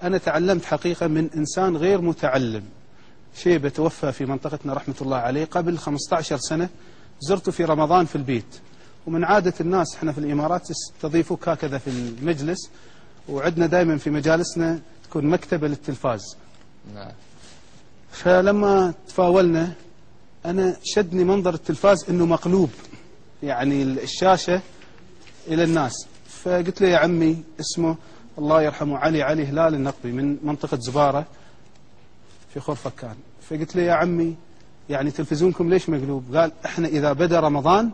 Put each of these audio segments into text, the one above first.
أنا تعلمت حقيقة من إنسان غير متعلم، شيبة توفى في منطقتنا رحمة الله عليه قبل 15 سنة. زرته في رمضان في البيت، ومن عادة الناس احنا في الإمارات تستضيفوك هكذا في المجلس، وعندنا دائما في مجالسنا تكون مكتبة للتلفاز. نعم. فلما تفاولنا أنا شدني منظر التلفاز إنه مقلوب، يعني الشاشة إلى الناس. فقلت له يا عمي، اسمه الله يرحمه علي هلال النقبي من منطقة زبارة في خرفكان. فقلت له يا عمي يعني تلفزيونكم ليش مقلوب؟ قال احنا إذا بدأ رمضان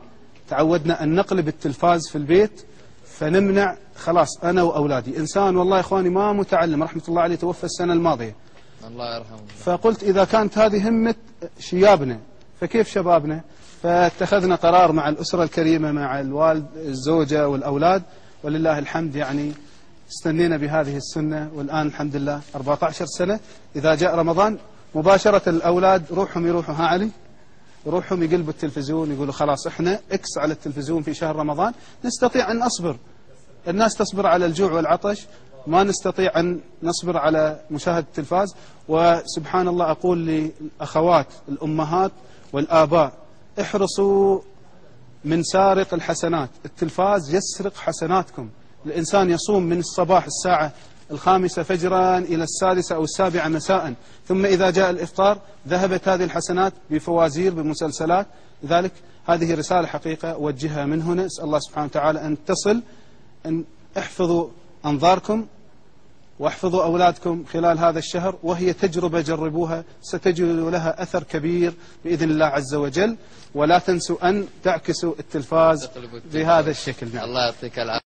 تعودنا أن نقلب التلفاز في البيت، فنمنع خلاص أنا وأولادي. إنسان والله يا إخواني ما متعلم، رحمة الله عليه، توفى السنة الماضية. الله يرحمه. فقلت إذا كانت هذه همة شيابنا فكيف شبابنا؟ فاتخذنا قرار مع الأسرة الكريمة، مع الوالد الزوجة والأولاد، ولله الحمد يعني استنينا بهذه السنة. والآن الحمد لله 14 سنة إذا جاء رمضان مباشرة الأولاد يروحوا ها علي، يروحهم يقلبوا التلفزيون، يقولوا خلاص احنا اكس على التلفزيون في شهر رمضان. نستطيع أن نصبر، الناس تصبر على الجوع والعطش، ما نستطيع أن نصبر على مشاهدة التلفاز. وسبحان الله أقول للأخوات الأمهات والآباء احرصوا من سارق الحسنات، التلفاز يسرق حسناتكم. الإنسان يصوم من الصباح الساعة 5 فجرا إلى 6 أو 7 مساء، ثم إذا جاء الإفطار ذهبت هذه الحسنات بفوازير بمسلسلات. لذلك هذه رسالة حقيقة أوجهها من هنا، أسأل الله سبحانه وتعالى أن تصل، أن احفظوا أنظاركم واحفظوا أولادكم خلال هذا الشهر، وهي تجربة جربوها ستجدوا لها أثر كبير بإذن الله عز وجل. ولا تنسوا أن تعكسوا التلفاز بهذا الشكل. الله يعطيك العافية.